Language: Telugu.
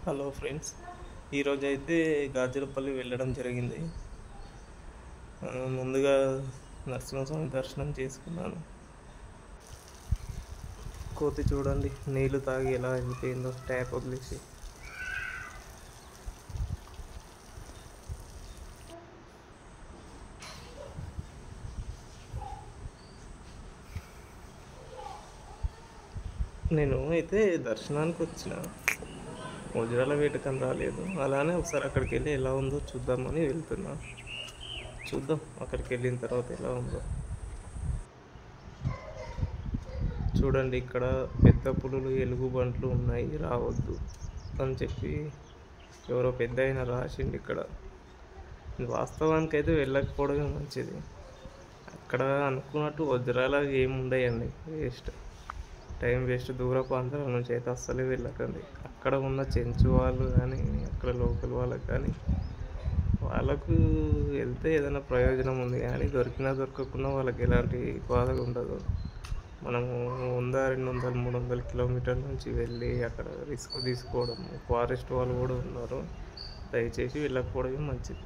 హలో ఫ్రెండ్స్, ఈరోజు అయితే గాజులపల్లి వెళ్ళడం జరిగింది. ముందుగా నరసింహస్వామి దర్శనం చేసుకున్నాను. కోతి చూడండి, నీళ్లు తాగి ఎలా వెళ్ళిపోయిందో ట్యాప్ వదిలేసి. నేను అయితే దర్శనానికి వచ్చిన వజ్రాల వేటకని రాలేదు. అలానే ఒకసారి అక్కడికి వెళ్ళి ఎలా ఉందో చూద్దామని వెళ్తున్నా. చూద్దాం అక్కడికి వెళ్ళిన తర్వాత ఎలా ఉందో. చూడండి, ఇక్కడ పెద్ద పులులు ఎలుగుబంట్లు ఉన్నాయి, రావద్దు అని చెప్పి ఎవరో పెద్ద అయినా రాసిండు ఇక్కడ. వాస్తవానికి అయితే వెళ్ళకపోవడమే మంచిది. అక్కడ అనుకున్నట్టు వజ్రాలు ఏమి ఉండయండి, వేస్ట్ టైం వేస్ట్. దూర ప్రాంతాల నుంచి అయితే అస్సలే వెళ్ళకండి. అక్కడ ఉన్న చెంచు వాళ్ళు కానీ అక్కడ లోకల్ వాళ్ళకి కానీ వాళ్ళకు వెళ్తే ఏదైనా ప్రయోజనం ఉంది, కానీ దొరికినా దొరకకుండా వాళ్ళకి ఎలాంటి బాధ ఉండదు. మనము 100, 200, 300 కిలోమీటర్ల నుంచి వెళ్ళి అక్కడ రిస్క్ తీసుకోవడం, ఫారెస్ట్ వాళ్ళు కూడా ఉన్నారు. దయచేసి వెళ్ళకపోవడమే మంచిది.